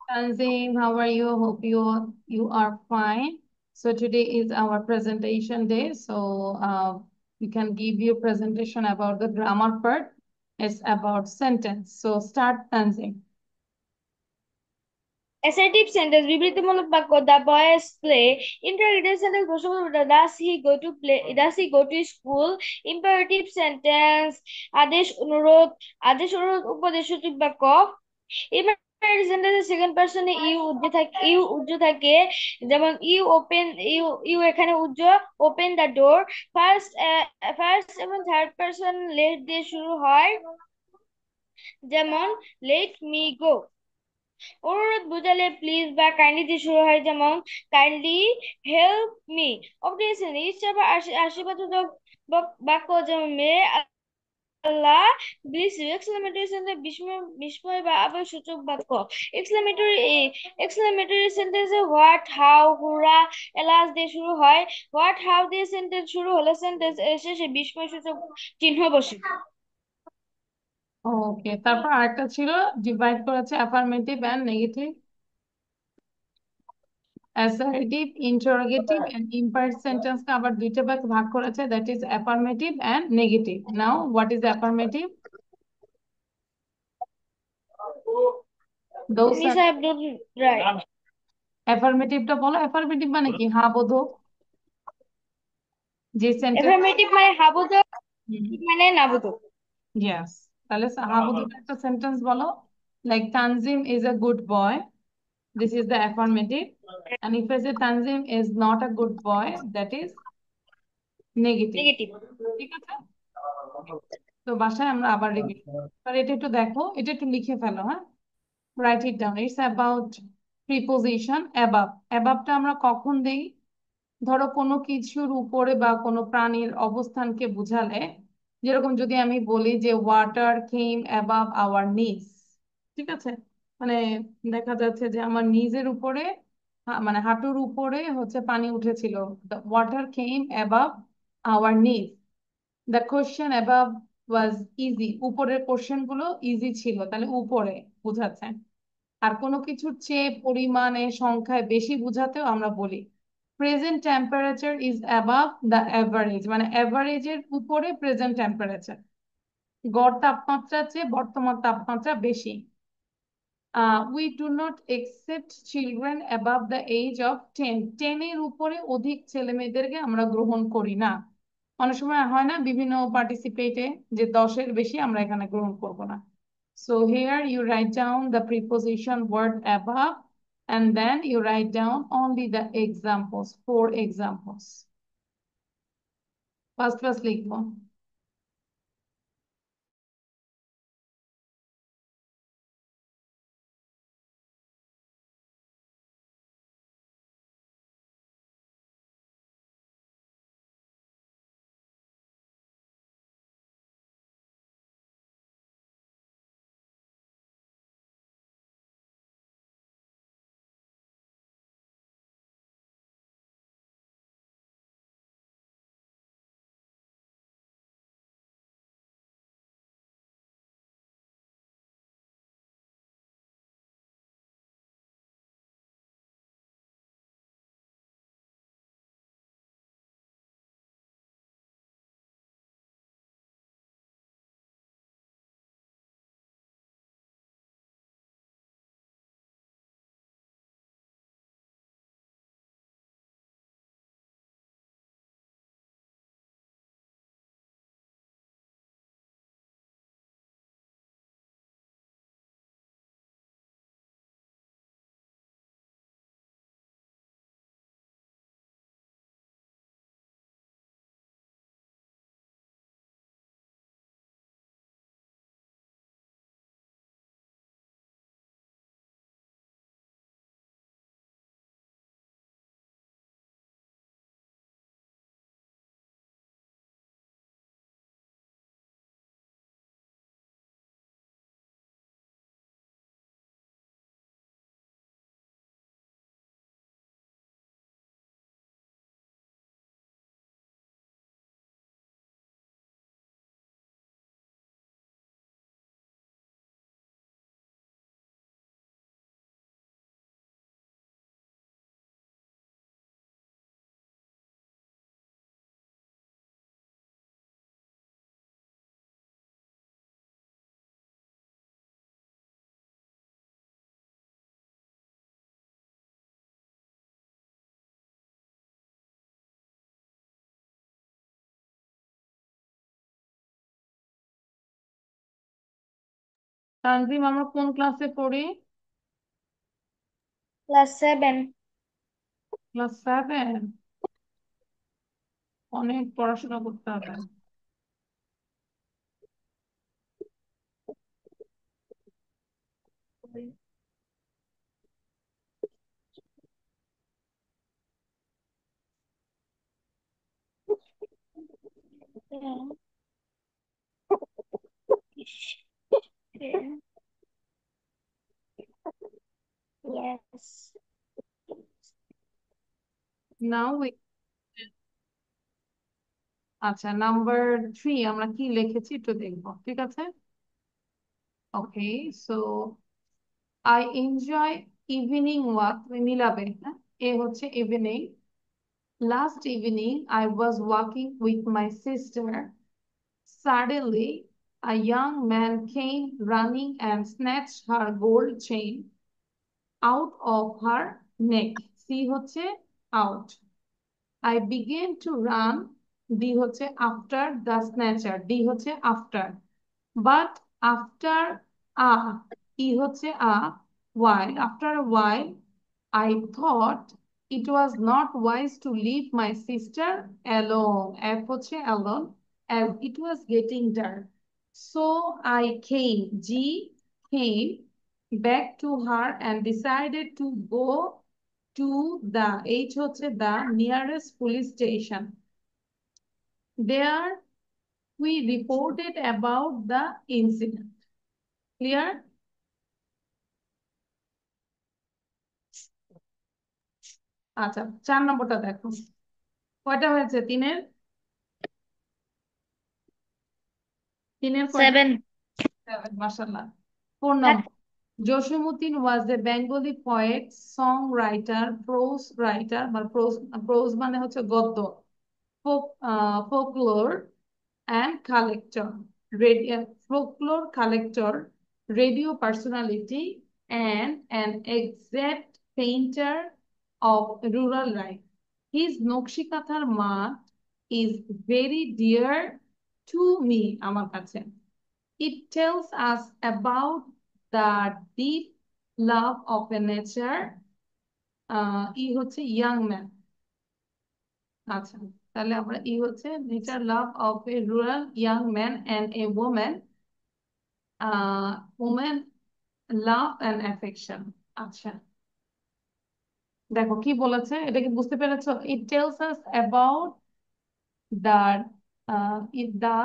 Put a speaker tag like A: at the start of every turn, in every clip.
A: Tanzim, how are you? Hope you are fine. So today is our presentation day. So we can give you presentation about the grammar part. It's about sentence. So start, Tanzim.
B: Assertive sentence বিবৃতিমূলক বাক্য the boys play. Interrogative sentence প্রশ্নবোধক does he go to school. Imperative sentence আদেশ অনুরোধ উপদেশসূচক বাক্য। Imperative সেন্টেন্সে second পারসনে you উজ্জ থাকে, যেমন you এখানে উজ্জ। Open the door. First first এবং থার্ড পারসন লেট দিয়ে শুরু হয়, যেমন লেট মি গো। অনুরোধ বোঝালে প্লিজ বা কাইন্ডলি দিয়ে শুরু হয়, যেমন কাইন্ডলি হেল্প মি। অবজেকশন ইচ্ছা বা আশীর্বাদক বাক্য, যেমন মে আল্লাহ ব্লিস ইউ। এক্সক্লেমেটরি সেন্টেন্স বিস্ময় বা আবেগসূচক বাক্য। এক্সক্লেমেটরি এক্সক্লেমেটরি সেন্টেন্সে হোয়াট, হাউ, হুরা, এলাস দিয়ে শুরু হয়। হোয়াট, হাউ দিয়ে সেন্টেন্স শুরু হলে সেন্টেন্স শেষে বিস্ময়সূচক চিহ্ন বসে।
A: ওকে, তারপর আরেকটা ছিল ডিভাইড করেছে affirmative and negative. Assertive, interrogative and imperative sentence কে আবার দুইটা ভাগ করেছে, that is affirmative and negative. Now what is affirmative? Those
B: miss Abdul right.
A: অ্যাফার্মেটিভটা বলো। অ্যাফার্মেটিভ মানে কি? হ্যাঁ বোধক। যে সেন্টেন্স,
B: এফার্মেটিভ মানে হাবুদক, মানে নাবুদক।
A: ইয়েস, তাহলে হ্যাঁ বোধক একটা সেন্টেন্স বলো, like Tanzim is a good boy, this is the affirmative. and if I say Tanzim is not a good boy, that is negative.
B: Negative.
A: ঠিক আছে, তো বাসায় আমরা আবার রিপিট। আর এটা একটু দেখো, এটা একটু লিখে ফেলো, হ্যাঁ, write it down. It's about preposition above. অ্যাবাভটা আমরা কখন দেই? ধরো কোনো কিছুর উপরে বা কোনো প্রাণীর অবস্থানকে বুঝালে, যেরকম যদি আমি বলি যে ওয়াটার কেম অ্যাবাভ আওয়ার নিজ, ঠিক আছে, মানে দেখা যাচ্ছে যে আমার নিজের উপরে, মানে হাঁটুর উপরে হচ্ছে পানি উঠেছিল। The water came above our knees. The question above was easy, উপরের কোশ্চেন গুলো ইজি ছিল, তাহলে উপরে বুঝাচ্ছে। আর কোনো কিছুর চেয়ে পরিমাণে সংখ্যায় বেশি বুঝাতেও আমরা বলি present temperature is above the average, মানে অ্যাভারেজের উপরে প্রেজেন্ট টেম্পারেচার। গড় তাপমাত্রার চেয়ে বর্তমান তাপমাত্রা বেশি। We do not accept children above the age of 10, 10 এর উপরে অধিক ছেলে মেয়েদেরকে আমরা গ্রহণ করি না। অনেক সময় হয় না বিভিন্ন পার্টিসিপেটে, যে 10-এর বেশি আমরা এখানে গ্রহণ করব না। So here you write down the preposition word above, and then you write down only the examples, 4 examples. First লিখবো। তানজিম, আমরা কোন ক্লাসে পড়ি?
B: ক্লাস 7।
A: ক্লাস 7? অনেক পড়াশোনা করতে হবে।
B: Yes.
A: নাও, আচ্ছা, নাম্বার 3 আমরা কি লিখেছি একটু দেখবো, ঠিক আছে? Okay, so I enjoy evening walk. তুমি মিলাবে, হ্যাঁ? এ হচ্ছে evening. Last evening I was walking with my sister. Suddenly a young man came running and snatched her gold chain out of her neck. C হচ্ছে out. I began to run. D হচ্ছে after the snatcher. D হচ্ছে after. But after a, E হচ্ছে while. After a while, I thought it was not wise to leave my sister alone. F হচ্ছে alone, as it was getting dark. So I came back to her and decided to go to the H হচ্ছে the nearest police station. There we reported about the incident. Clear? আচ্ছা, 4 নম্বরটা দেখো, কয়টা হয়েছে? তিনের তিনের কয়টা?
B: 7।
A: 7, মাশাআল্লাহ। 4 নম্বর,
B: থাক।
A: Jasimuddin was a Bengali poet, song writer, prose writer, বা prose মানে হচ্ছে গদ্য, folklore and collector, folklore collector, radio personality, and an exact painter of rural life. His নকশিকাঁথার মাঠ is very dear to me, আমার কাছে। It tells us about the deep love of a nature. ই হচ্ছে young man। আচ্ছা, তাহলে আমরা E হচ্ছে nature love of a rural young man and a woman, woman love and affection. আচ্ছা, দেখো কি বলেছে, এটা কি বুঝতে পেরেছো? It tells us about the the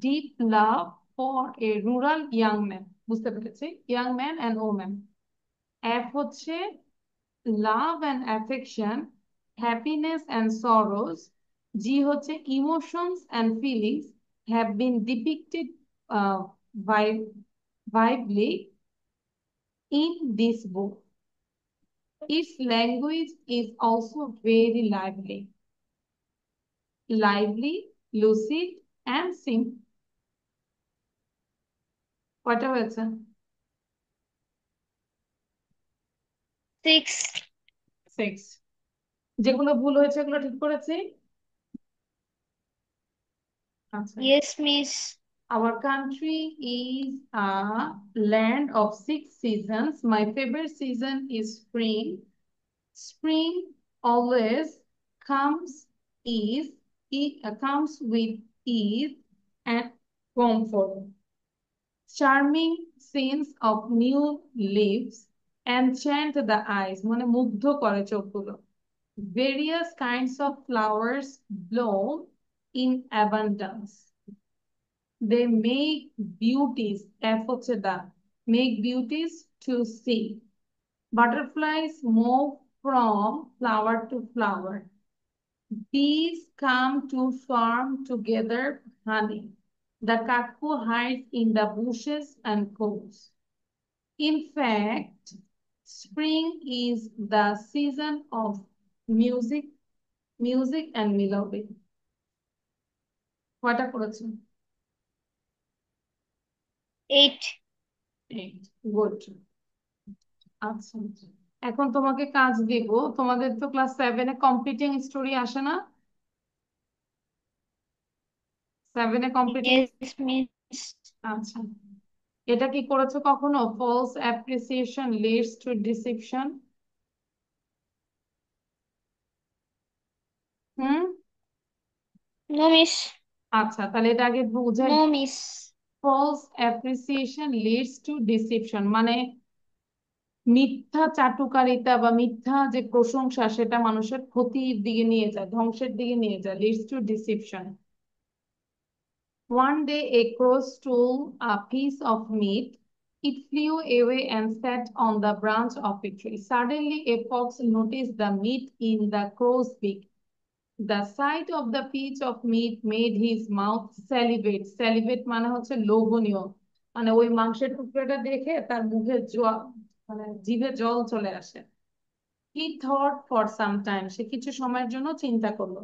A: deep love for a rural young man. বুঝতে পেরেছি, young man and woman. F হচ্ছে love and affection, happiness and sorrows. G হচ্ছে emotions and feelings have been depicted vividly in this book. Its language is also very lively, lucid, and simple. কয়টা হয়েছে?
B: 6।
A: 6। যেগুলো ভুল হয়েছে এগুলো ঠিক করেছি। আচ্ছা,
B: Yes, miss.
A: our country is a land of 6 seasons. My favorite season is spring. Spring always comes comes with ease and comfort. Charming scenes of new leaves enchant the eyes, মানে মুগ্ধ করে চোখগুলো। Various kinds of flowers bloom in abundance. They make beauties, F হচ্ছে the, make beauties to see. Butterflies move from flower to flower. Bees come to swarm together honey. The cuckoo hides in the bushes and coves. In fact, spring is the season of music, music and melody. কয়টা করেছো?
B: 8।
A: 8, good. আচ্ছা, এখন তোমাকে কাজ দিব। তোমাদের তো class 7-এ completing story আসে না? 7-এ কমপ্লিটিং,
B: Yes, miss.
A: আচ্ছা, এটা কি করেছো কখনো? False appreciation leads to deception. Hmm.
B: No miss.
A: আচ্ছা, তাহলে এটা আগে বুঝাই।
B: No miss.
A: False appreciation leads to deception মানে মিথ্যা চাটুকারিতা বা মিথ্যা যে প্রশংসা সেটা মানুষের ক্ষতির দিকে নিয়ে যায়, ধ্বংসের দিকে নিয়ে যায়, Leeds to deception. One day a crow stole a piece of meat. It flew away and sat on the branch of a tree. Suddenly a fox noticed the meat in the crow's beak. The sight of the piece of meat made his mouth salivate. Salivate মানে হচ্ছে লোভনীয়, মানে ওই মাংসের টুকরোটা দেখে তার মুখে জল, মানে জিভে জল চলে আসে। He thought for some time, সে কিছু সময়ের জন্য চিন্তা করলো।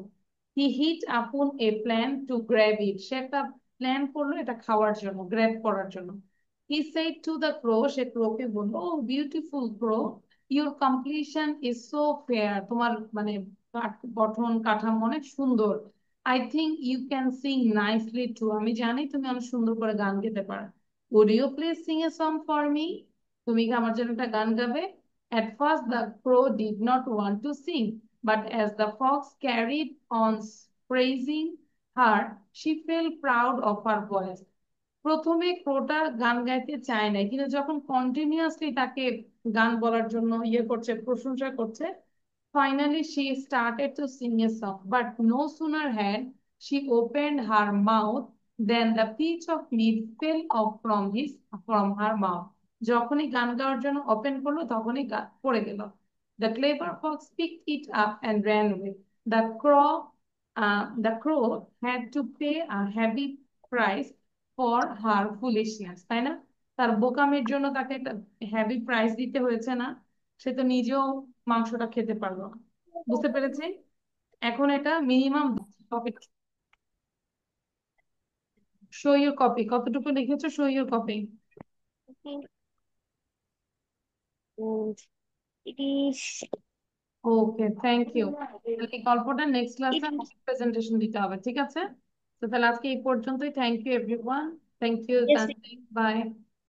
A: He hit upon a plan to grab it, সে একটা প্ল্যান করলো এটা খাওয়ার জন্য, গ্র্যাব করার জন্য। He said to the crow, সে ক্রোকে বললো, oh beautiful crow, your complexion is so fair, তোমার মানে গঠন কাঠামো অনেক সুন্দর। I think you can sing nicely too, আমি জানি তুমি অনেক সুন্দর করে গান গেতে পারো। Would you please sing a song for me, তুমি কি আমার জন্য একটা গান গাবে? At first, the crow did not want to sing, but as the fox carried on praising her, she felt proud of her voice. প্রথমে ক্রোটা গান গাইতে চায় না, কিন্তু যখন কন্টিনিউয়াসলি তাকে গান বলার জন্য ইয়ে করছে, প্রশংসা করছে, finally she started to sing a song. But no sooner had she opened her mouth than the piece of meat fell off from her mouth. যখনই গান গাওয়ার জন্য ওপেন করলো তখনই পড়ে গেল। The clever fox picked it up and ran away. The crow had to pay a heavy price for her foolishness, তাই না? তার বোকামির জন্য তাকে একটা হেভি প্রাইস দিতে হয়েছে না? সে তো নিজেও মাংসটা খেতে পারলো না। বুঝতে পেরেছি? এখন এটা minimum copy, show your copy, কতটুকু লিখেছো? Show your copy.
B: It is.
A: Okay, thank you. তাহলে এই গল্পটা নেক্সট ক্লাসে
B: ইট
A: আমাকে প্রেজেন্টেশন দিতে হবে, ঠিক আছে? তো তাহলে আজকে এই পর্যন্তই। Thank you everyone. Thank you
B: is.
A: Tanzim, by.